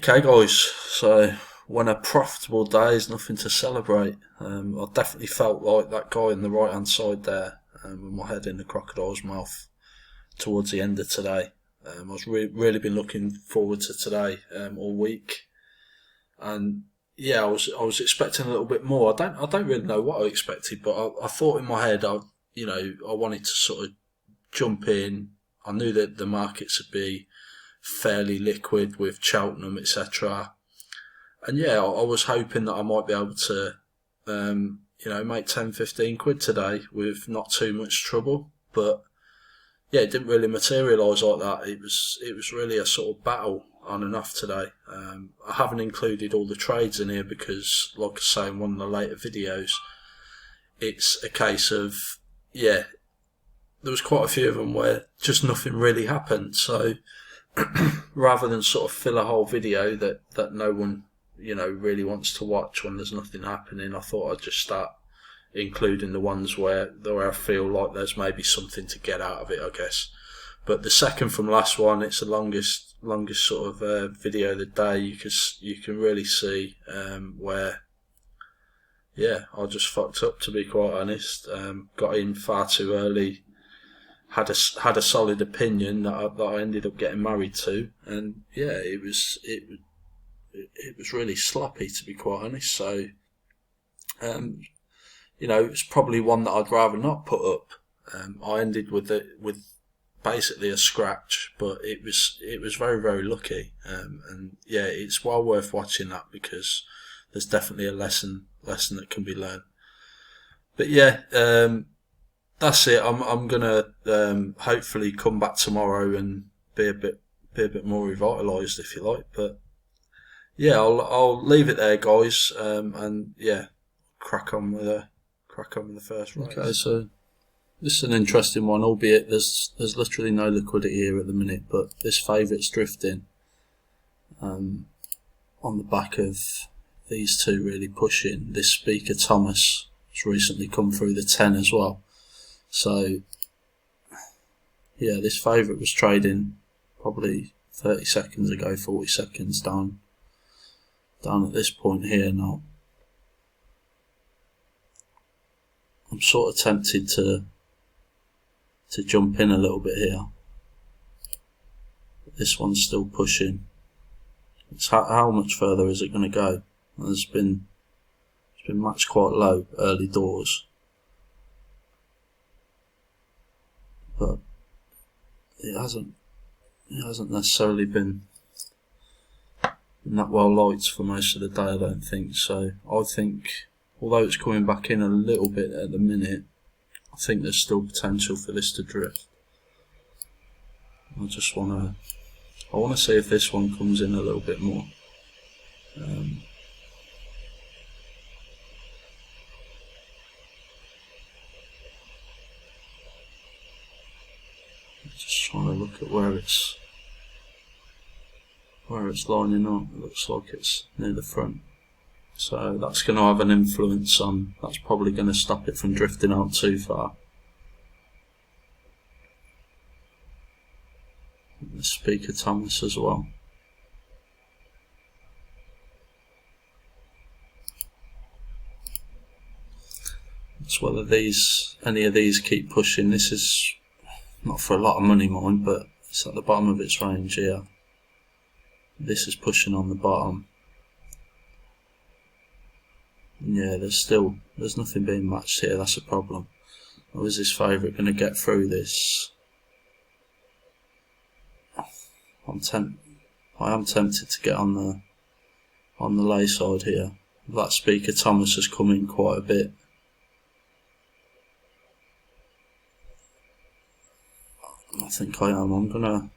Okay guys, so when a profitable day is nothing to celebrate, I definitely felt like that guy on the right hand side there, with my head in the crocodile's mouth towards the end of today. I was really been looking forward to today all week, and yeah, I was expecting a little bit more. I don't really know what I expected, but I thought in my head I wanted to sort of jump in. I knew that the markets would be fairly liquid with Cheltenham, etc. And yeah, I was hoping that I might be able to, make 10-15 quid today with not too much trouble. But yeah, it didn't really materialise like that. It was really a sort of battle on and off today. I haven't included all the trades in here because, like I say in one of the later videos, it's a case of, yeah, there was quite a few of them where just nothing really happened. So rather than sort of fill a whole video that no one really wants to watch when there's nothing happening, I thought I'd just start including the ones where I feel like there's maybe something to get out of it, I guess. But the second from last one, it's the longest sort of video of the day. You can really see where, yeah, I just fucked up, to be quite honest. Got in far too early. Had a solid opinion that I ended up getting married to, and yeah, it was really sloppy, to be quite honest. So, it's probably one that I'd rather not put up. I ended with basically a scratch, but it was very, very lucky, and yeah, it's well worth watching that because there's definitely a lesson that can be learned. But yeah. That's it. I'm gonna hopefully come back tomorrow and be a bit more revitalised, if you like. But yeah, I'll leave it there, guys. And yeah, crack on with the first race. Okay, so this is an interesting one, albeit there's literally no liquidity here at the minute. But this favourite's drifting on the back of these two really pushing. This Speaker Thomas has recently come through the 10 as well. So, yeah, this favourite was trading probably 30 seconds ago, 40 seconds down at this point here now. I'm sort of tempted to jump in a little bit here. But this one's still pushing. It's how much further is it going to go? It's been matched quite low early doors. But it hasn't necessarily been that well liked for most of the day, I don't think. So I think, although it's coming back in a little bit at the minute, I think there's still potential for this to drift. I want to see if this one comes in a little bit more. Just trying to look at where it's lining up. It looks like it's near the front, so that's going to have an influence on. That's probably going to stop it from drifting out too far. The Speaker Thomas as well. It's whether any of these keep pushing. This is not for a lot of money, mind, but it's at the bottom of its range here. This is pushing on the bottom. Yeah, there's nothing being matched here. That's a problem. Or is this favourite going to get through this? I am tempted to get on the lay side here. That Speaker Thomas has come in quite a bit. I think I am. I'm gonna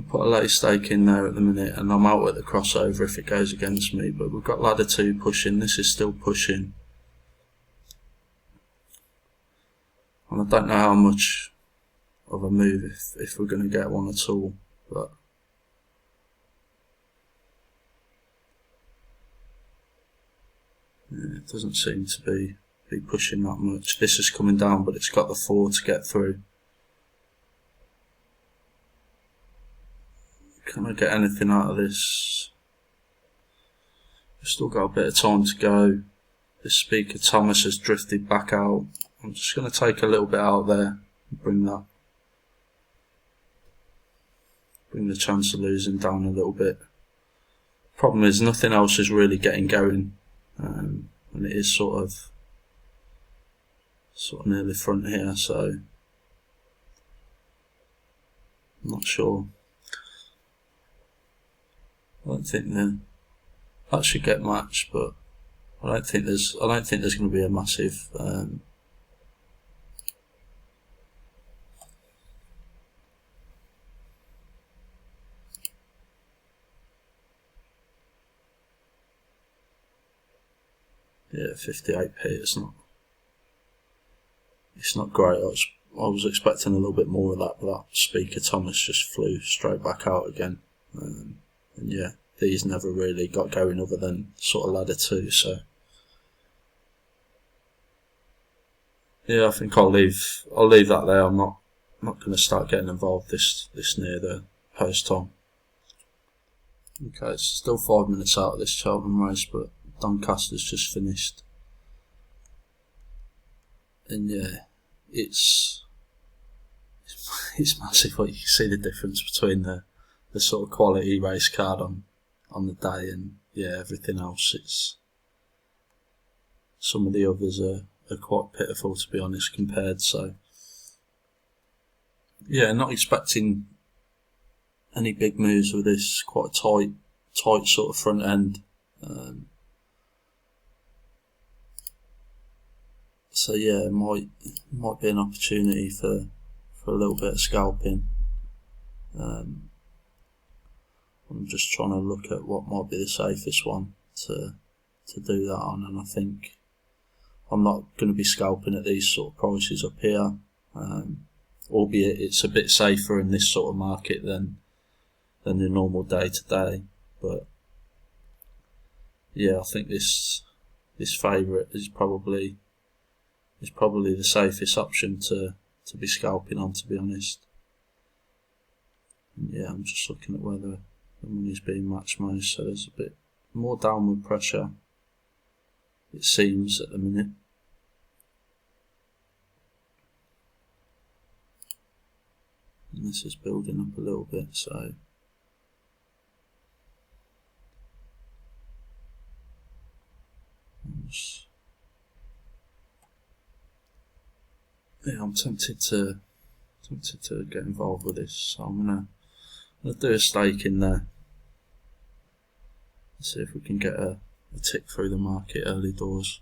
put a late stake in there at the minute, and I'm out at the crossover if it goes against me. But we've got ladder 2 pushing. This is still pushing, and I don't know how much of a move if we're going to get one at all. But yeah, it doesn't seem to be pushing that much. This is coming down, but it's got the 4 to get through. Can I get anything out of this? We've still got a bit of time to go. This speaker Thomas has drifted back out. I'm just going to take a little bit out there and bring the chance of losing down a little bit. Problem is, nothing else is really getting going, and it is sort of near the front here, so I'm not sure. I don't think that should get matched, but I don't think there's going to be a massive yeah, 58p. It's not great. I was expecting a little bit more of that, but that speaker Thomas just flew straight back out again. And yeah, these never really got going other than sort of ladder 2. So yeah, I think I'll leave that there. I'm not going to start getting involved this near the post time. Okay, it's still 5 minutes out of this Cheltenham race, but Doncaster's just finished, and yeah, it's massive. Like, you can see the difference between the sort of quality race card on the day and yeah, everything else. It's some of the others are quite pitiful, to be honest, compared. So yeah, not expecting any big moves with this. Quite a tight sort of front end. So yeah, it might be an opportunity for a little bit of scalping. I'm just trying to look at what might be the safest one to do that on, and I think I'm not going to be scalping at these sort of prices up here, albeit it's a bit safer in this sort of market than the normal day to day. But yeah, I think this favourite is probably the safest option to be scalping on, to be honest. And yeah, I'm just looking at whether the money's being matched most, so there's a bit more downward pressure, it seems, at the minute. And this is building up a little bit, so yeah, I'm tempted to get involved with this, so I'm gonna do a stake in there. Let's see if we can get a tick through the market early doors.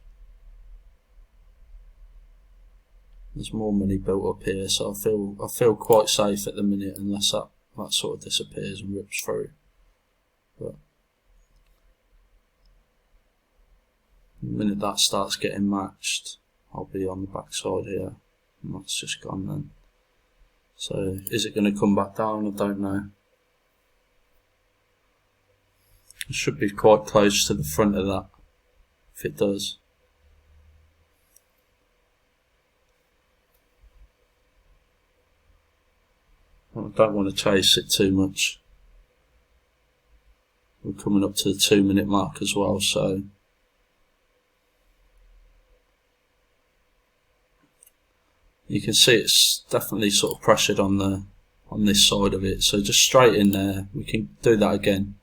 There's more money built up here, so I feel quite safe at the minute, unless that sort of disappears and rips through. But the minute that starts getting matched, I'll be on the backside here, and that's just gone then. So is it going to come back down? I don't know. It should be quite close to the front of that, if it does. I don't want to chase it too much. We're coming up to the 2 minute mark as well, so you can see it's definitely sort of pressured on this side of it. So just straight in there. We can do that again.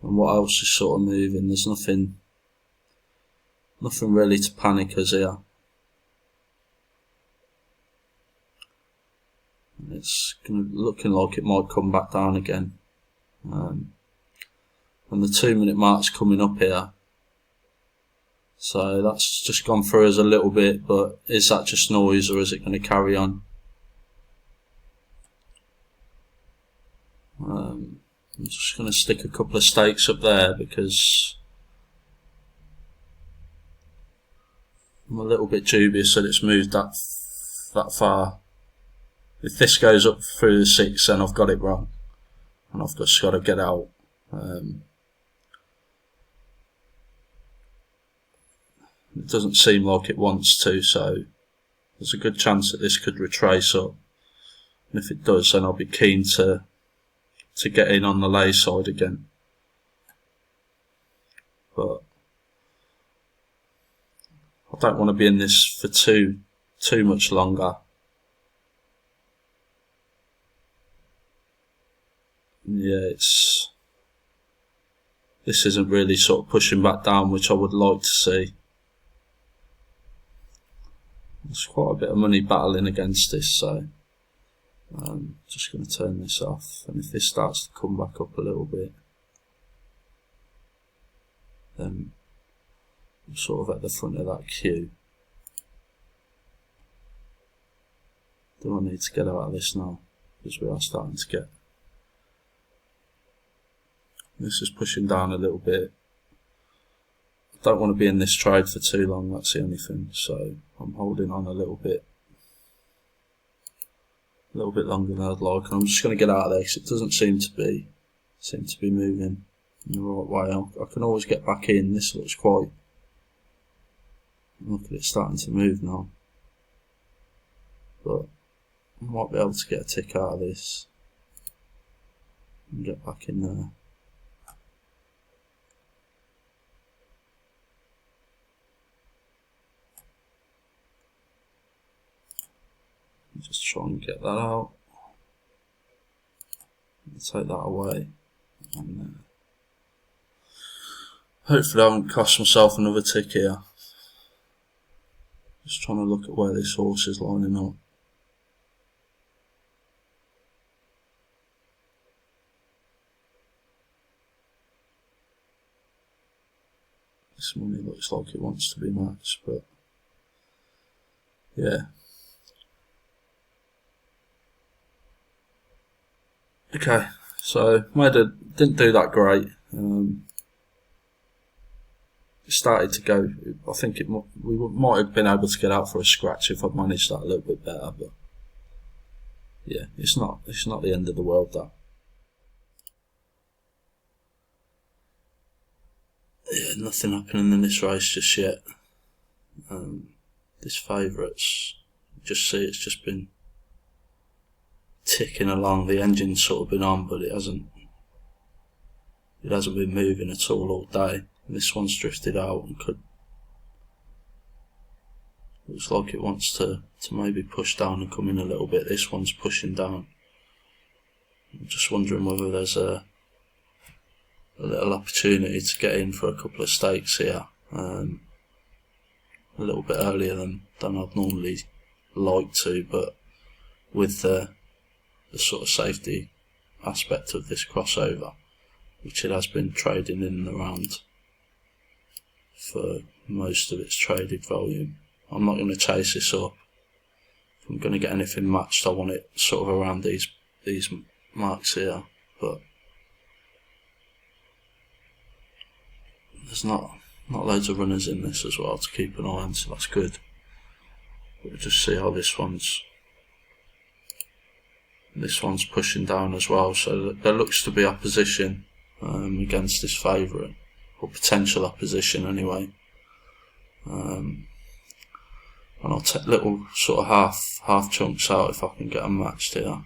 And what else is sort of moving? There's nothing really to panic us here. And it's looking like it might come back down again. And the 2 minute mark's coming up here. So that's just gone through us a little bit, but is that just noise, or is it going to carry on? I'm just going to stick a couple of stakes up there because I'm a little bit dubious that it's moved that far. If this goes up through the 6, then I've got it wrong, and I've just got to get out. It doesn't seem like it wants to, so there's a good chance that this could retrace up, and if it does, then I'll be keen to get in on the lay side again. But I don't want to be in this for too much longer. Yeah, this isn't really sort of pushing back down, which I would like to see. There's quite a bit of money battling against this, so I'm just going to turn this off, and if this starts to come back up a little bit, then I'm sort of at the front of that queue. Do I need to get out of this now? Because we are starting to get... This is pushing down a little bit. I don't want to be in this trade for too long, that's the only thing, so I'm holding on a little bit longer than I'd like. I'm just going to get out of there because it doesn't seem to be moving in the right way. I can always get back in. This looks quite... Look at it starting to move now. But I might be able to get a tick out of this and get back in there. Just try and get that out. Take that away. And hopefully I haven't cost myself another tick here. Just trying to look at where this horse is lining up. This money looks like it wants to be matched, but yeah. Okay, so didn't do that great. It started to go. I think we might have been able to get out for a scratch if I'd managed that a little bit better. But yeah, it's not the end of the world, that. Yeah, nothing happening in this race just yet. This favourites, just see it's just been ticking along. The engine's sort of been on, but it hasn't been moving at all day. And this one's drifted out and looks like it wants to maybe push down and come in a little bit. This one's pushing down. I'm just wondering whether there's a little opportunity to get in for a couple of stakes here, a little bit earlier than I'd normally like to, but with the sort of safety aspect of this crossover, which it has been trading in and around for most of its traded volume. I'm not going to chase this up. If I'm going to get anything matched, I want it sort of around these marks here, but there's not loads of runners in this as well to keep an eye on, so that's good. But we'll just see how this one's pushing down as well, so there looks to be opposition against this favourite, or potential opposition anyway. And I'll take little sort of half chunks out if I can get them matched here.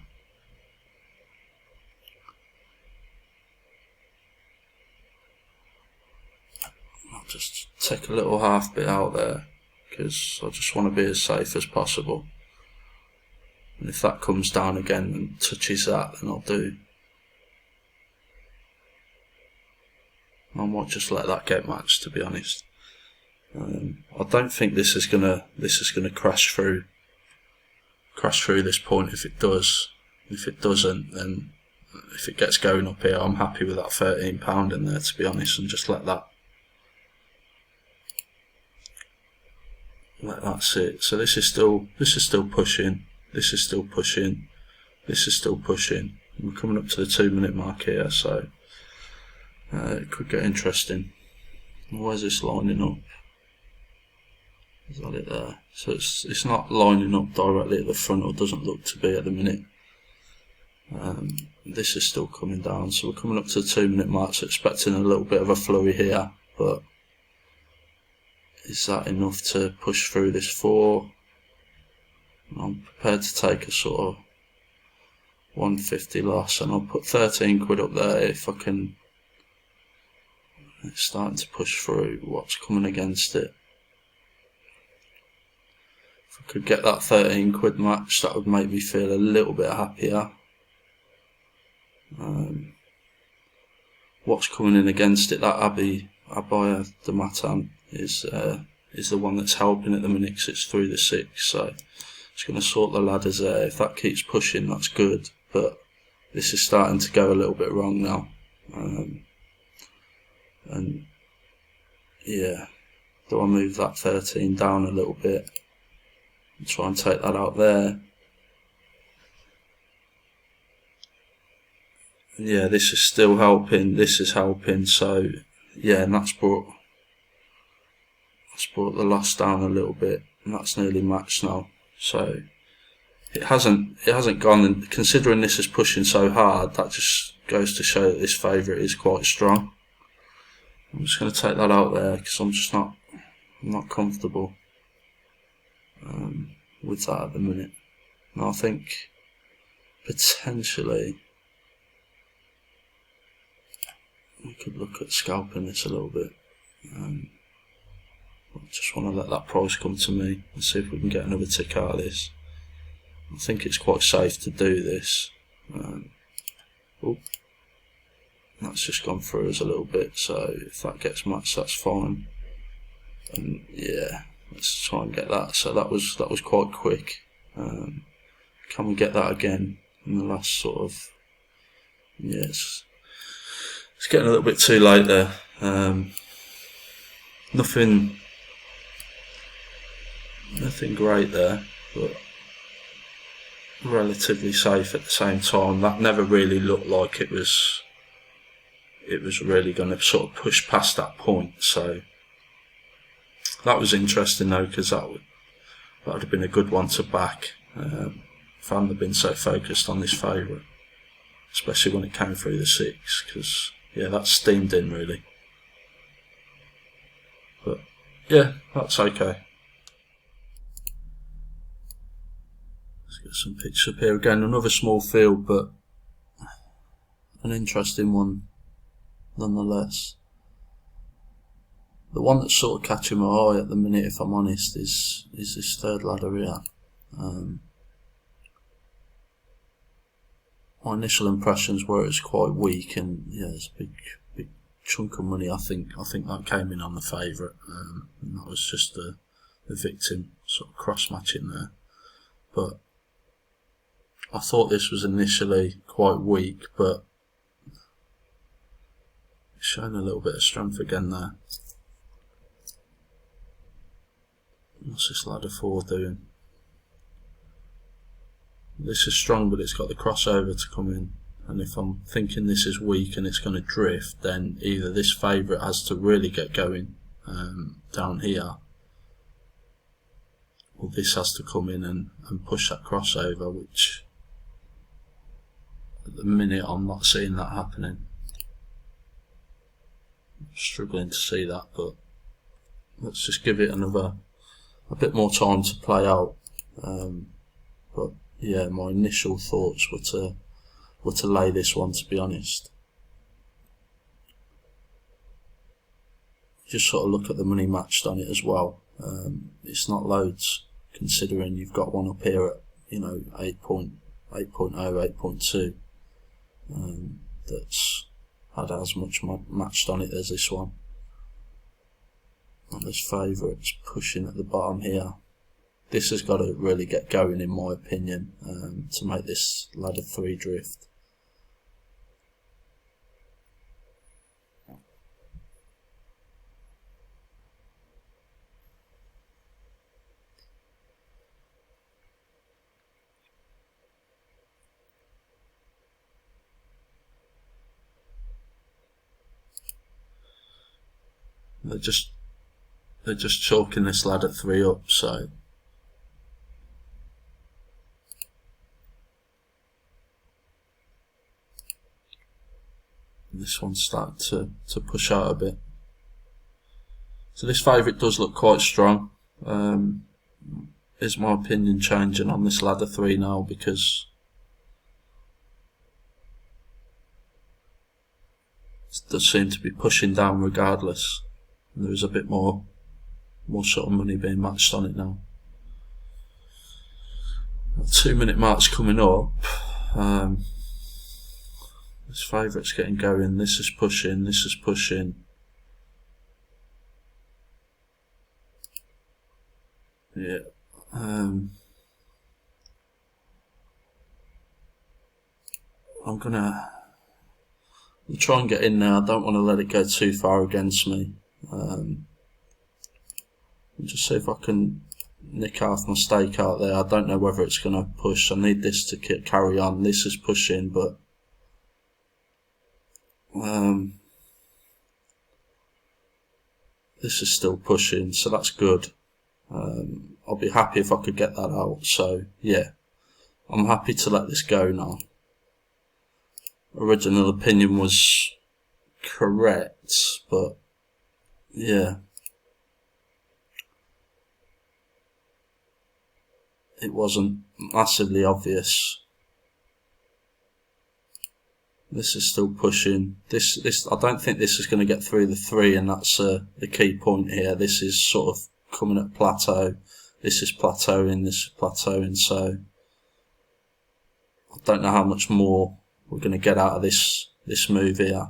I'll just take a little half bit out there because I just want to be as safe as possible. And if that comes down again and touches that, then I'll do. I might just let that get matched, to be honest. I don't think this is gonna crash through this point. If it does, if it doesn't, then if it gets going up here, I'm happy with that £13 in there, to be honest, and just let that sit. So this is still pushing. This is still pushing. This is still pushing. We're coming up to the 2 minute mark here, so it could get interesting. Where's this lining up? Is that it there? So it's not lining up directly at the front, or doesn't look to be at the minute. This is still coming down, so we're coming up to the 2 minute mark, so expecting a little bit of a flurry here, but is that enough to push through this 4? I'm prepared to take a sort of 150 loss, and I'll put 13 quid up there if I can. It's starting to push through what's coming against it. If I could get that 13 quid match, that would make me feel a little bit happier. What's coming in against it, that Abaya the Matan is the one that's helping at the minute, 'cause it's through the 6, so it's going to sort the ladders there. If that keeps pushing, that's good, but this is starting to go a little bit wrong now. And yeah, do I move that 13 down a little bit and try and take that out there? And yeah, this is still helping, this is helping, so yeah, and that's brought the loss down a little bit, and that's nearly matched now. So it hasn't gone, and considering this is pushing so hard, that just goes to show that this favourite is quite strong. I'm just going to take that out there because I'm not comfortable with that at the minute. And I think potentially we could look at scalping this a little bit. I just want to let that price come to me and see if we can get another tick out of this. I think it's quite safe to do this. That's just gone through us a little bit, so if that gets matched, that's fine. And yeah, let's try and get that. So that was quite quick. Can we get that again in the last sort of? Yes, it's getting a little bit too late there. Nothing great there, but relatively safe at the same time. That never really looked like it was really going to sort of push past that point. So that was interesting though, because that would have been a good one to back if I hadn't been so focused on this favourite, especially when it came through the 6, because yeah, that steamed in really. But yeah, that's okay. Let's get some pictures up here again. Another small field, but an interesting one nonetheless. The one that's sort of catching my eye at the minute, if I'm honest, is this third ladder here. My initial impressions were it was quite weak, and yeah, it's a big chunk of money. I think that came in on the favourite, and that was just the victim sort of cross matching there. But I thought this was initially quite weak, but it's showing a little bit of strength again there. What's this ladder 4 doing? This is strong, but it's got the crossover to come in, and if I'm thinking this is weak and it's going to drift, then either this favourite has to really get going down here, or this has to come in and push that crossover, which at the minute I'm not seeing that happening. I'm struggling to see that, but let's just give it a bit more time to play out. But yeah, my initial thoughts were to lay this one, to be honest. Just sort of look at the money matched on it as well. It's not loads, considering you've got one up here at 8.0, 8.2 that's had as much matched on it as this one. And this favourite's pushing at the bottom here. This has got to really get going, in my opinion, to make this ladder 3 drift. They're just chalking this ladder 3 up, so this one's starting to push out a bit. So this favourite does look quite strong. is my opinion changing on this ladder 3 now, because it does seem to be pushing down regardless. And there is a bit more sort of money being matched on it now. 2 minute mark's coming up. This favourite's getting going. This is pushing. This is pushing. Yeah. I'm gonna try and get in now. I don't want to let it go too far against me. Just see if I can nick half my stake out there. I don't know whether it's going to push. I need this to carry on. This is pushing, but this is still pushing, so that's good. I'll be happy if I could get that out. So yeah, I'm happy to let this go now. Original opinion was correct, but yeah, it wasn't massively obvious. This is still pushing. This I don't think this is going to get through the 3, and that's the key point here. This is sort of coming at plateau. This is plateauing. This is plateauing. So I don't know how much more we're going to get out of this move here.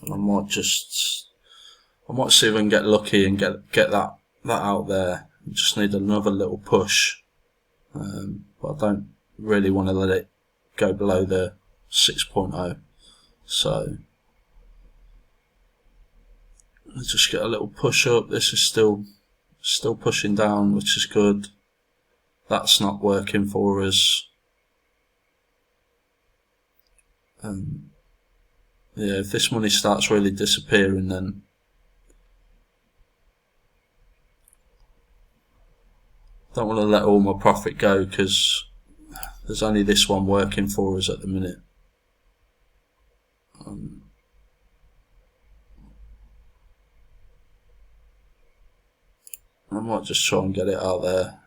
And I might see if I can get lucky and get that out there. I just need another little push, but I don't really want to let it go below the 6.0. So let's just get a little push up. This is still pushing down, which is good. That's not working for us. Yeah, if this money starts really disappearing, then I don't want to let all my profit go, because there's only this one working for us at the minute. I might just try and get it out there.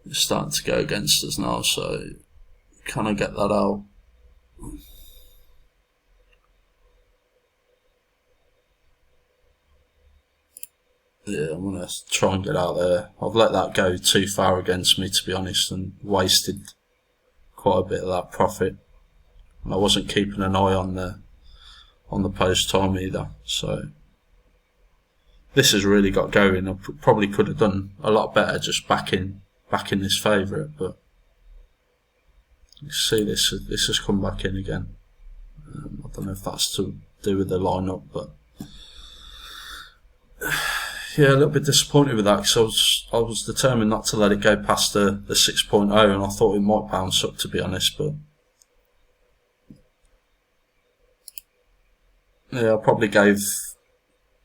It's starting to go against us now, so can I get that out? Yeah, I'm going to try and get out there. I've let that go too far against me, to be honest, and wasted quite a bit of that profit. And I wasn't keeping an eye on the post time either. So this has really got going. I probably could have done a lot better just backing this favourite, but you see this has come back in again. I don't know if that's to do with the lineup, but yeah, a little bit disappointed with that, because I was determined not to let it go past the 6.0, and I thought it might bounce up, to be honest. But yeah, I probably gave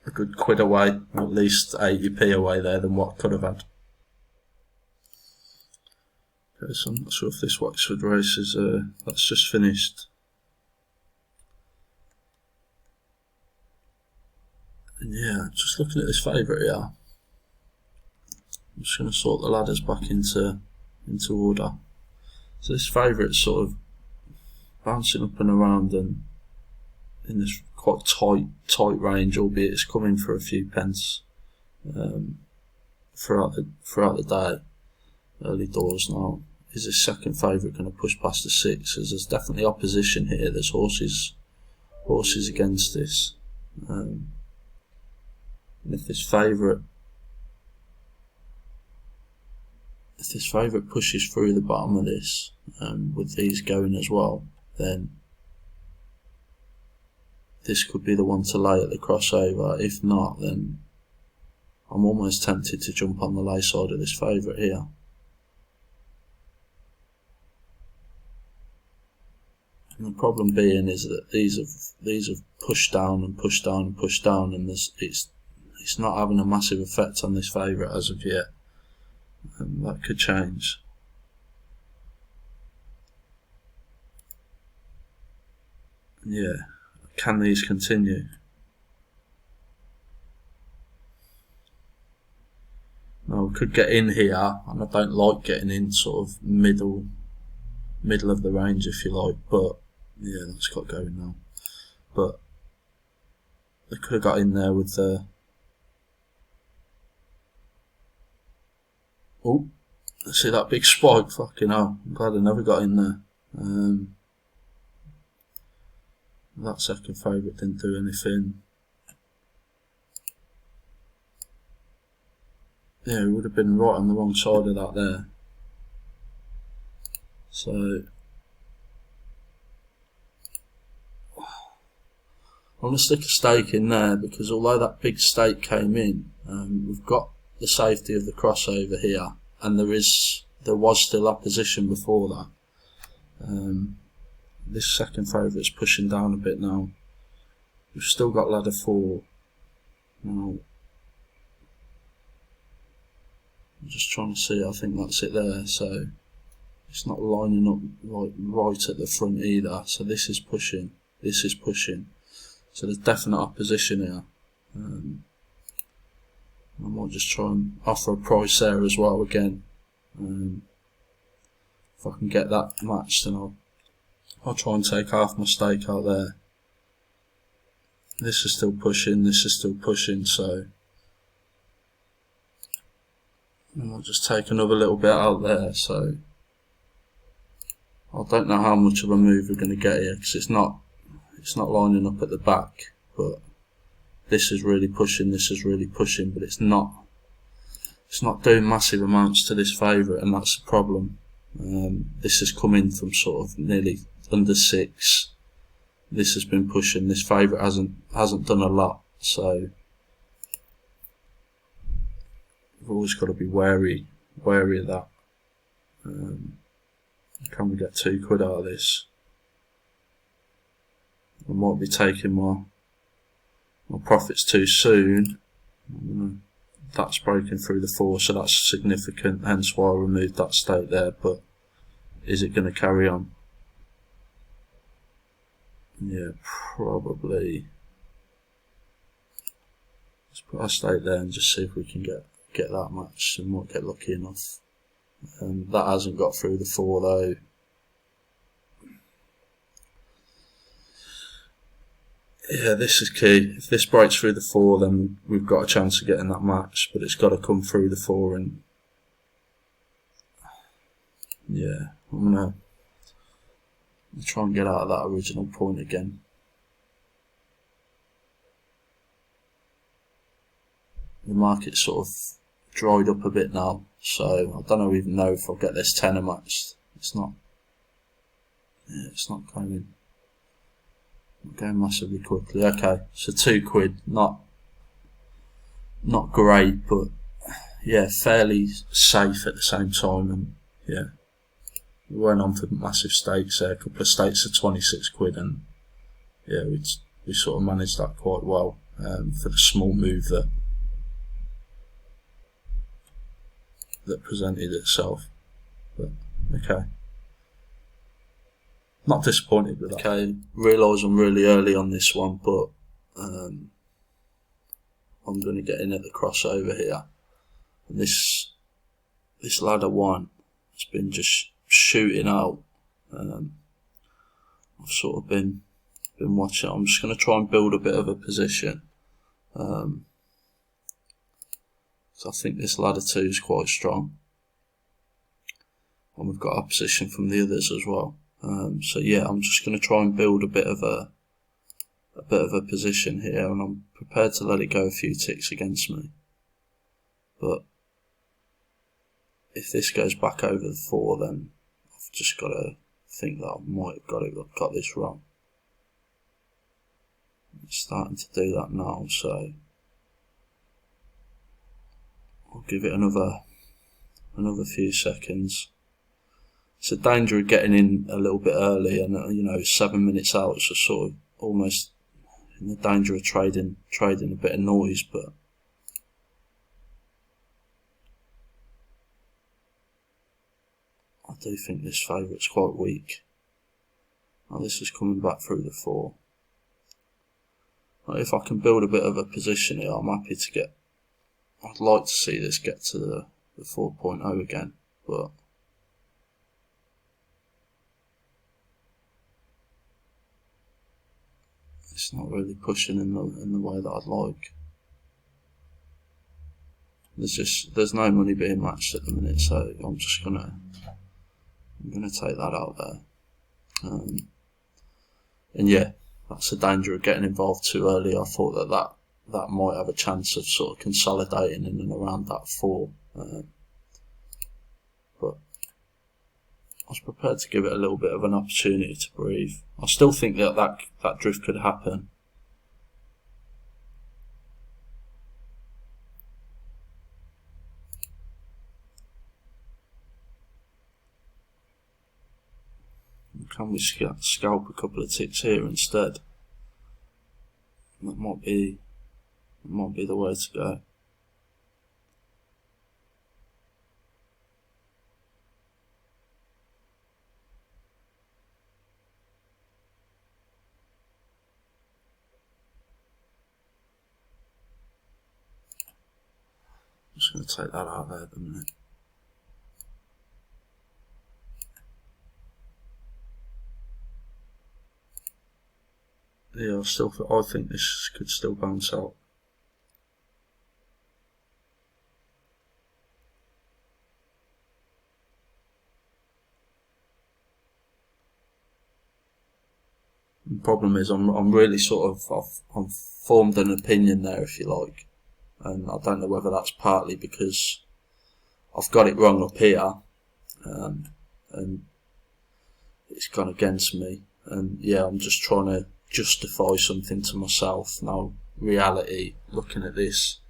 a good quid away, at least 80p away there than what I could have had. Okay, so I'm not sure if this Wexford race is that's just finished. And yeah, just looking at this favourite here, I'm just going to sort the ladders back into order. So this favourite's sort of bouncing up and around and in this quite tight range, albeit it's coming for a few pence throughout the day. Early doors now. Is this second favourite going to push past the 6? As there's definitely opposition here. There's horses against this. And if this favourite pushes through the bottom of this, with these going as well, then this could be the one to lay at the crossover. If not, then I'm almost tempted to jump on the lay side of this favourite here. And the problem being is that these have pushed down and pushed down and pushed down, and it's not having a massive effect on this favourite as of yet. And that could change. Yeah, can these continue? we could get in here, and I don't like getting in sort of middle of the range, if you like, but yeah, that's got going now. But they could have got in there with the... Oh, see that big spike? Fucking hell, I'm glad I never got in there. That second favourite didn't do anything. Yeah, we would have been right on the wrong side of that there. So I'm going to stick a stake in there, because although that big stake came in, we've got the safety of the crossover here, and there was still opposition before that. This second favourite's pushing down a bit now. We've still got ladder 4. Now, I'm just trying to see, I think that's it there, so it's not lining up like right at the front either, so this is pushing, so there's definite opposition here. I might just try and offer a price there as well again. If I can get that matched, then I'll try and take half my stake out there. This is still pushing, so I'll just take another little bit out there. So I don't know how much of a move we're going to get here, because it's not lining up at the back, but this is really pushing, but it's not doing massive amounts to this favourite, and that's the problem. This has come in from sort of nearly under 6. This has been pushing. This favourite hasn't done a lot, so we've always got to be wary of that. Can we get £2 out of this? I might be taking my profits too soon. That's broken through the 4, so that's significant, hence why I removed that stake there, but is it going to carry on? Yeah, probably. Let's put our stake there and just see if we can get that matched, and might get lucky enough. That hasn't got through the 4 though. Yeah, this is key. If this breaks through the 4, then we've got a chance of getting that match, but it's got to come through the 4, and yeah, I'm gonna try and get out of that original point again. The market's sort of dried up a bit now, so I don't even know if I'll get this tenner matched. It's not going massively quickly. Okay, so £2, not great, but yeah, fairly safe at the same time. And yeah, we weren't on for massive stakes there. A couple of stakes of £26, and yeah, we sort of managed that quite well for the small move that presented itself. But okay, not disappointed with that. Okay, realise I'm really early on this one, but I'm going to get in at the crossover here. And this ladder 1 has been just shooting out. I've sort of been watching. I'm just going to try and build a bit of a position. So I think this ladder 2 is quite strong, and we've got opposition from the others as well. So yeah, I'm just going to try and build a bit of a position here, and I'm prepared to let it go a few ticks against me. But if this goes back over the 4, then I've just got to think that I might have got this wrong. It's starting to do that now, so I'll give it another few seconds. It's a danger of getting in a little bit early, and 7 minutes out, it's just sort of almost in the danger of trading a bit of noise. But I do think this favourite's quite weak. Now this is coming back through the 4. Now if I can build a bit of a position here, I'm happy to get. I'd like to see this get to the 4.0 again, but it's not really pushing in the way that I'd like. There's no money being matched at the minute, so I'm gonna take that out there. And yeah, that's the danger of getting involved too early. I thought that might have a chance of sort of consolidating in and around that 4, but I was prepared to give it a little bit of an opportunity to breathe. I still think that drift could happen. Can we scalp a couple of ticks here instead? That might be the way to go. I'm just going to take that out there at the minute. Yeah, I think this could still bounce out. The problem is I'm really I've formed an opinion there, if you like, and I don't know whether that's partly because I've got it wrong up here, and it's gone against me, and yeah, I'm just trying to justify something to myself. Now, reality, looking at this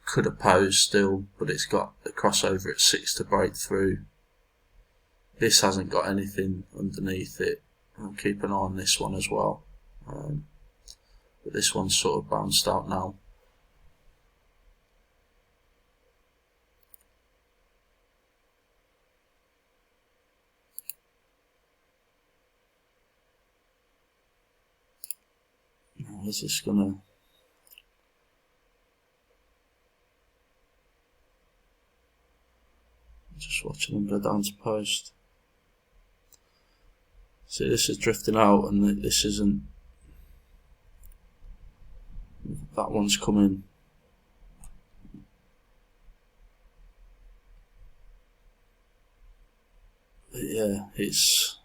could oppose still, but it's got the crossover at 6 to break through. This hasn't got anything underneath it. I'll keep an eye on this one as well, but this one's sort of bounced out now. Now, is this gonna... Just watching them go down to post. See, this is drifting out, and this isn't. That one's coming. But yeah, it's.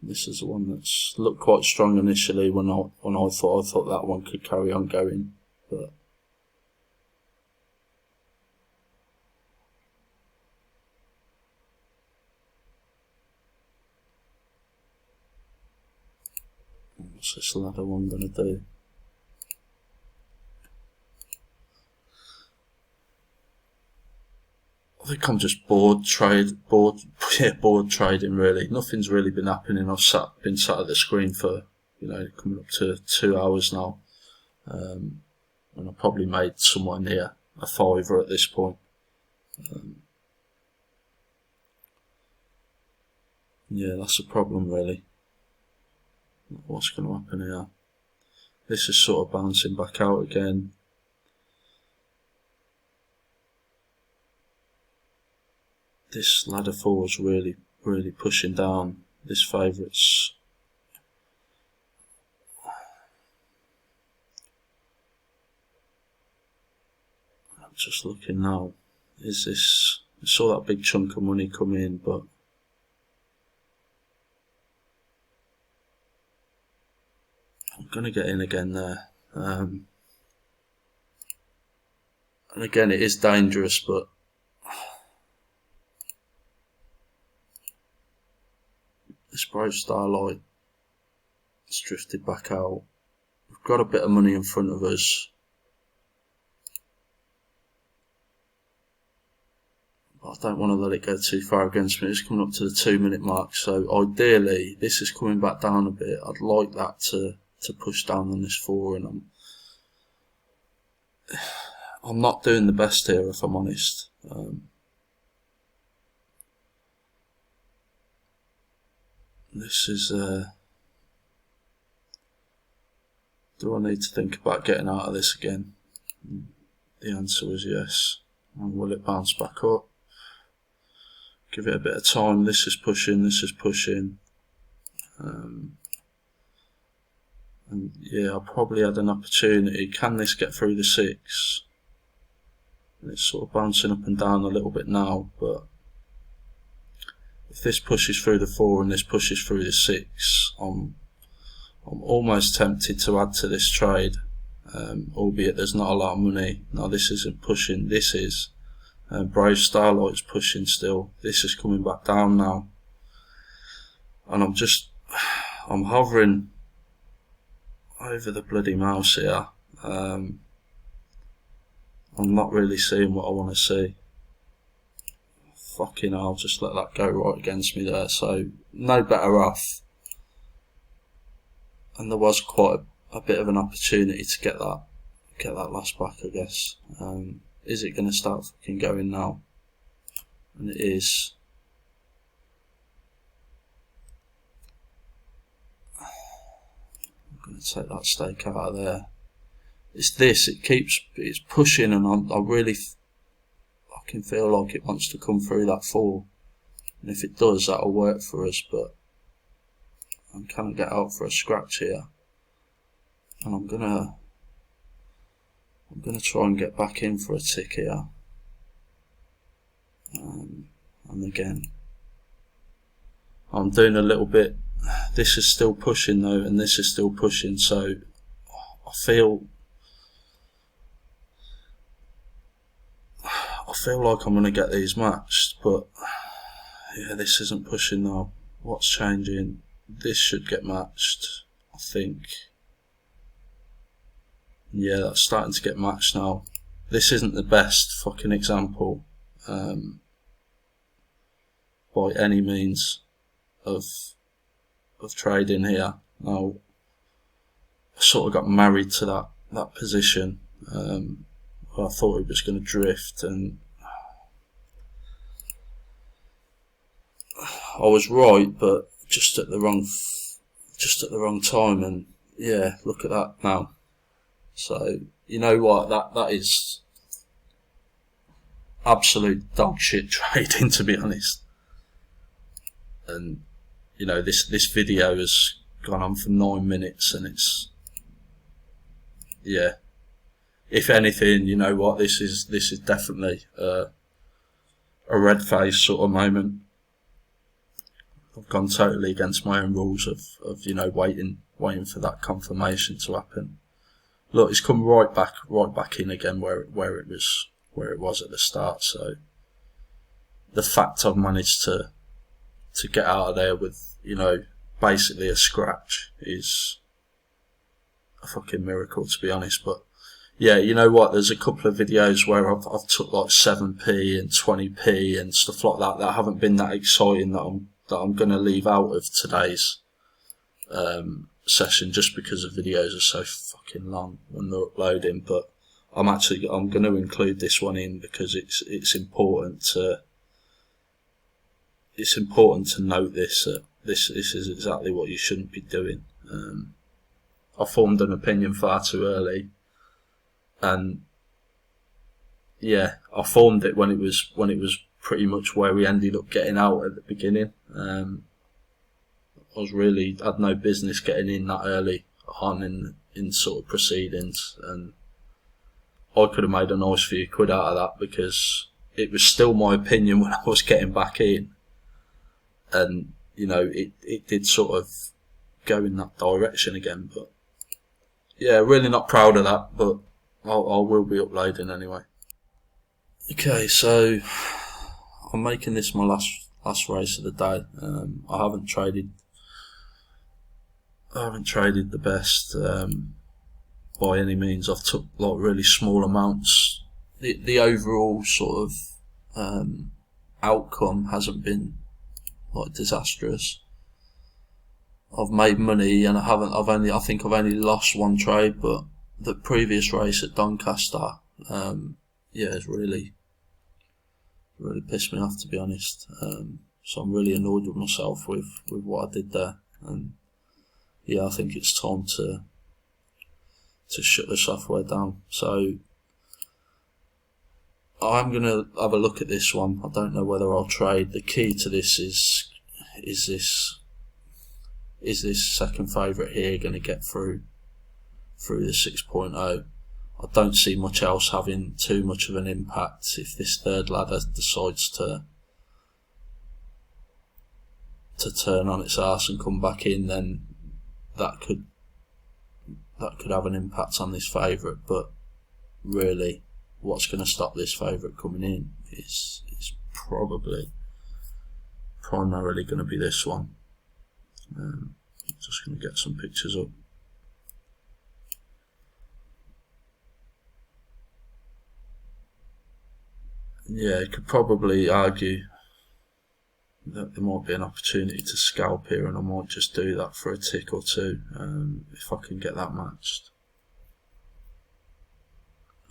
This is the one that's looked quite strong initially when I thought that one could carry on going, but. What's this ladder one going to do? I think I'm just bored trading really. Nothing's really been happening. I've been sat at the screen for, coming up to 2 hours now. And I probably made somewhere near a £5 at this point. Yeah, that's a problem really. What's going to happen here? This is sort of bouncing back out again. This ladder 4 is really pushing down. This favourite's. I'm just looking now. Is this? I saw that big chunk of money come in, but I'm gonna get in again there. And again, it is dangerous, but this bright starlight has drifted back out. We've got a bit of money in front of us. I don't want to let it go too far against me. It's coming up to the 2-minute mark, so ideally this is coming back down a bit. I'd like that to push down on this 4, and I'm not doing the best here, if I'm honest. This is Do I need to think about getting out of this again? The answer was yes. And will it bounce back up? Give it a bit of time. This is pushing, this is pushing. And yeah, I probably had an opportunity. Can this get through the 6? And it's sort of bouncing up and down a little bit now, but if this pushes through the 4 and this pushes through the 6, I'm almost tempted to add to this trade, albeit there's not a lot of money. No, this isn't pushing, this is. Brave Starlight's pushing still. This is coming back down now. And I'm hovering over the bloody mouse here. I'm not really seeing what I want to see. Fucking hell, I'll just let that go right against me there. So, no better off. And there was quite a bit of an opportunity to get that loss back, I guess. Is it going to start fucking going now? And it is. I'm going to take that stake out of there. It's this, it's pushing, and I really fucking feel like it wants to come through that 4. And if it does, that'll work for us, but I'm kind of get out for a scratch here. And I'm gonna try and get back in for a tick here. And again, I'm doing a little bit. This is still pushing though, and this is still pushing, so I feel like I'm going to get these matched, but yeah, this isn't pushing now. What's changing? This should get matched, I think. Yeah, that's starting to get matched now. This isn't the best fucking example by any means of trading here. Now, I sort of got married to that position. I thought it was going to drift, and I was right, but just at the wrong time. And yeah, look at that now. So you know what, that is absolute dog shit trading, to be honest. And you know, this video has gone on for 9 minutes, and it's, yeah. If anything, you know what, this is definitely a red face sort of moment. I've gone totally against my own rules of you know, waiting for that confirmation to happen. Look, it's come right back in again where it was at the start. So the fact I've managed to get out of there with, you know, basically a scratch is a fucking miracle, to be honest. But yeah, you know what, there's a couple of videos where I've took like 7p and 20p and stuff like that haven't been that exciting, that I'm going to leave out of today's session, just because the videos are so fucking long when they're uploading. But I'm going to include this one in because it's important to note this. This is exactly what you shouldn't be doing. I formed an opinion far too early, and yeah, I formed it when it was pretty much where we ended up getting out at the beginning. I had no business getting in that early on in sort of proceedings, and I could have made a nice few quid out of that, because it was still my opinion when I was getting back in, and you know, it did sort of go in that direction again. But yeah, really not proud of that, but I will be uploading anyway. Okay, so I'm making this my last race of the day. I haven't traded the best by any means. I've took like really small amounts. The overall sort of outcome hasn't been like disastrous. I've made money, and I think I've only lost one trade, but the previous race at Doncaster, yeah, it's really pissed me off, to be honest. So I'm really annoyed with myself with what I did there, and yeah, I think it's time to shut the software down. So I'm going to have a look at this one. I don't know whether I'll trade. The key to this is this second favourite here going to get through the 6.0? I don't see much else having too much of an impact. If this third ladder decides to turn on its arse and come back in, then that could have an impact on this favourite. But really, what's going to stop this favourite coming in is primarily going to be this one. Just going to get some pictures up. Yeah, you could probably argue that there might be an opportunity to scalp here, and I might just do that for a tick or two if I can get that matched.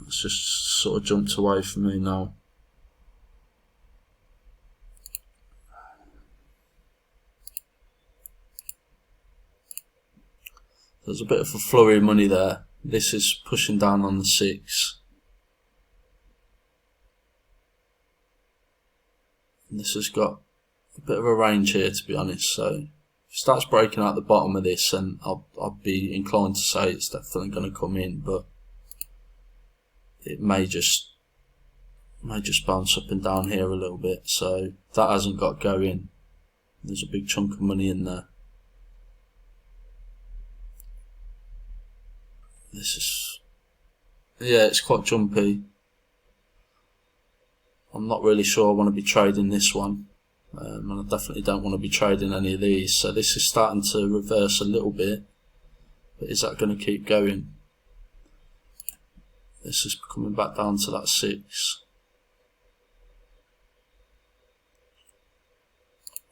It's just sort of jumped away from me now. There's a bit of a flurry of money there. This is pushing down on the 6. And this has got a bit of a range here, to be honest. So if it starts breaking out the bottom of this, then I'll be inclined to say it's definitely going to come in, but it may just bounce up and down here a little bit. So that hasn't got going. There's a big chunk of money in there. This is, yeah, it's quite jumpy. I'm not really sure I want to be trading this one, and I definitely don't want to be trading any of these. So this is starting to reverse a little bit, but is that going to keep going? This is coming back down to that 6,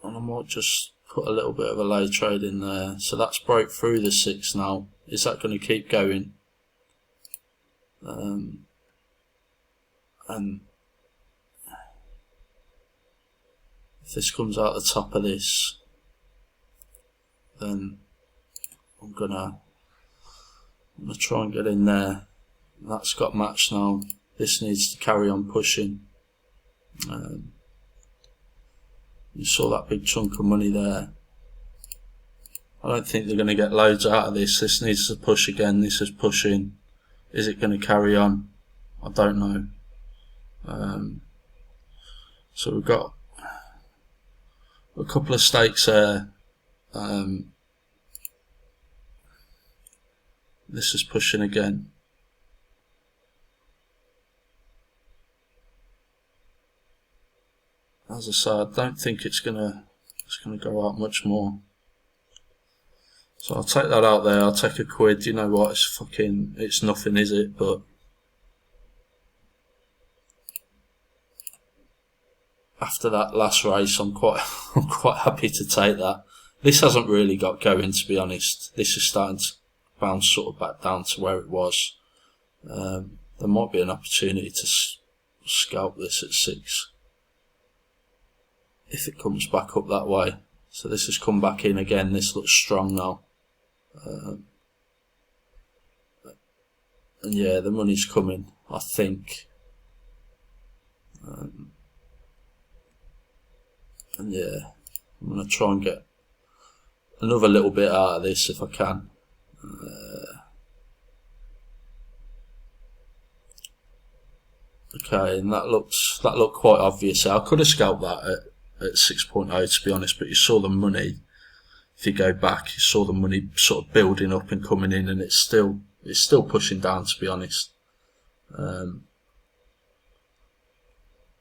and I might just put a little bit of a lay trade in there. So that's broke through the 6 now. Is that going to keep going? And if this comes out the top of this, then I'm gonna try and get in there. That's got matched now. This needs to carry on pushing. You saw that big chunk of money there. I don't think they're going to get loads out of this. This needs to push again. This is pushing. Is it going to carry on? I don't know. So we've got a couple of stakes there. This is pushing again. As I said, I don't think it's gonna go out much more. So I'll take that out there. I'll take a quid. You know what? It's nothing, is it? But after that last race, I'm quite happy to take that. This hasn't really got going, to be honest. This is starting to bounce sort of back down to where it was. There might be an opportunity to scalp this at 6 if it comes back up that way. So this has come back in again. This looks strong now. And yeah, the money's coming, I think. And yeah, I'm going to try and get another little bit out of this if I can. Okay, and that looked quite obvious. I could have scalped that at 6.0, to be honest, but you saw the money. If you go back, you saw the money sort of building up and coming in, and it's still pushing down, to be honest.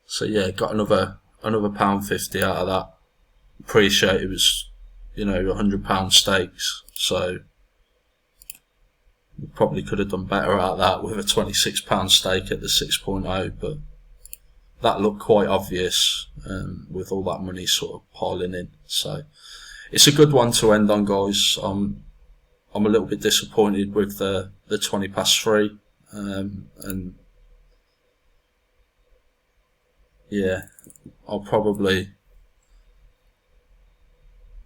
So yeah, got another £1.50 out of that. Appreciate it was, £100 stakes, so we probably could have done better out of that with a £26 stake at the 6.0, but that looked quite obvious with all that money sort of piling in. So it's a good one to end on, guys. I'm a little bit disappointed with the 20 past 3, and yeah, I'll probably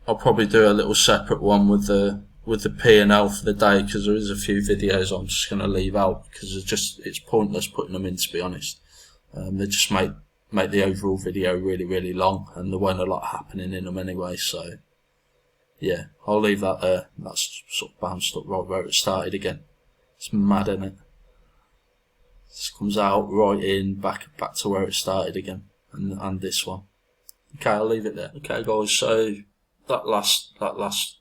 do a little separate one with the with the P&L for the day, because there is a few videos I'm just going to leave out because it's pointless putting them in, to be honest. They just make the overall video really, really long, and there weren't a lot happening in them anyway. So yeah, I'll leave that there. That's sort of bounced up right where it started again. It's mad, isn't it? This comes out right in, back to where it started again, and this one. Okay, I'll leave it there. Okay, guys. So that last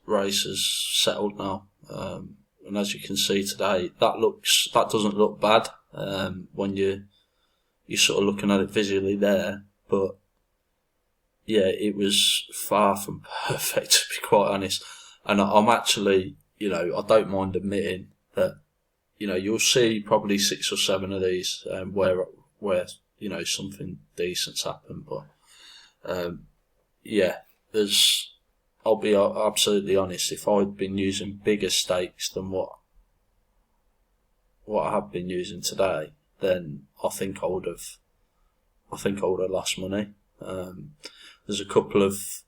race is settled now, and as you can see today, that doesn't look bad when you're sort of looking at it visually there, but yeah, it was far from perfect, to be quite honest. And I'm actually, I don't mind admitting that, you'll see probably 6 or 7 of these where something decent's happened, but yeah, I'll be absolutely honest. If I'd been using bigger stakes than what I have been using today, then I think I would have lost money. There's a couple of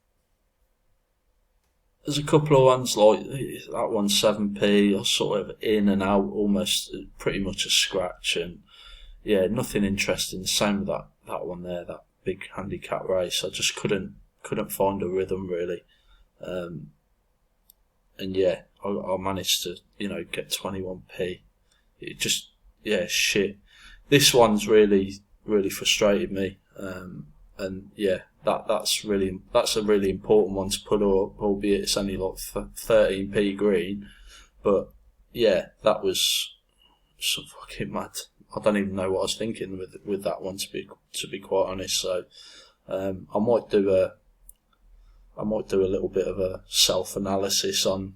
ones like that one 7p, or sort of in and out, almost pretty much a scratch, and yeah, nothing interesting. Same with that one there, that big handicap race. I just couldn't find a rhythm really, and yeah, I managed to get 21p. It just shit. This one's really frustrated me, and yeah, that's a really important one to put up, albeit it's only like 13p green, but yeah, that was so fucking mad. I don't even know what I was thinking with that one, to be quite honest. So I might do a little bit of a self-analysis on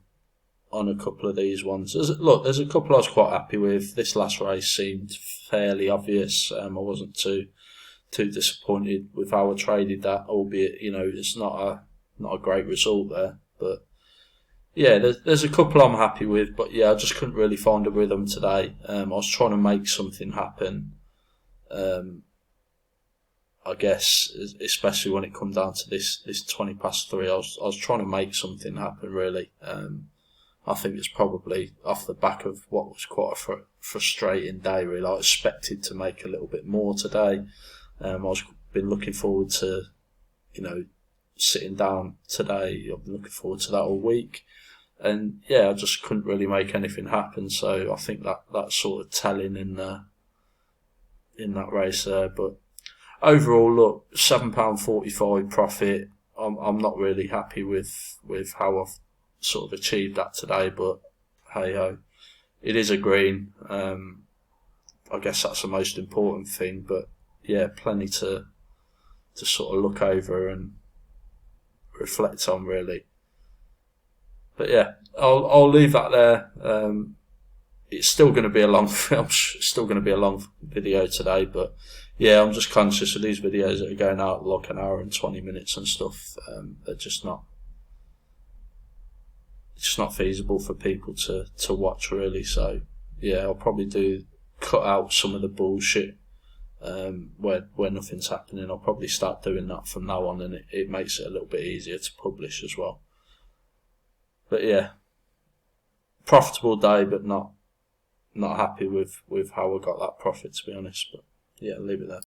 a couple of these ones. There's a couple I was quite happy with. This last race seemed fairly obvious. I wasn't too disappointed with how I traded that, albeit it's not a great result there. But yeah, there's a couple I'm happy with. But yeah, I just couldn't really find a rhythm today. I was trying to make something happen. I guess, especially when it come down to this 20 past 3, I was trying to make something happen really. I think it's probably off the back of what was quite a frustrating day really. I expected to make a little bit more today. I've been looking forward to, sitting down today. I've been looking forward to that all week. And yeah, I just couldn't really make anything happen. So I think that's sort of telling in that race there. But overall, look, £7.45 profit. I'm not really happy with how I've sort of achieved that today, but hey ho, it is a green. I guess that's the most important thing. But yeah, plenty to sort of look over and reflect on really. But yeah, I'll leave that there. It's still going to be a long film, still going to be a long video today, but yeah, I'm just conscious of these videos that are going out like an hour and 20 minutes and stuff. They're just not feasible for people to watch really. So yeah, I'll probably cut out some of the bullshit where nothing's happening. I'll probably start doing that from now on, and it makes it a little bit easier to publish as well. But yeah, profitable day, but not happy with how I got that profit, to be honest. But yeah, I'll leave it there.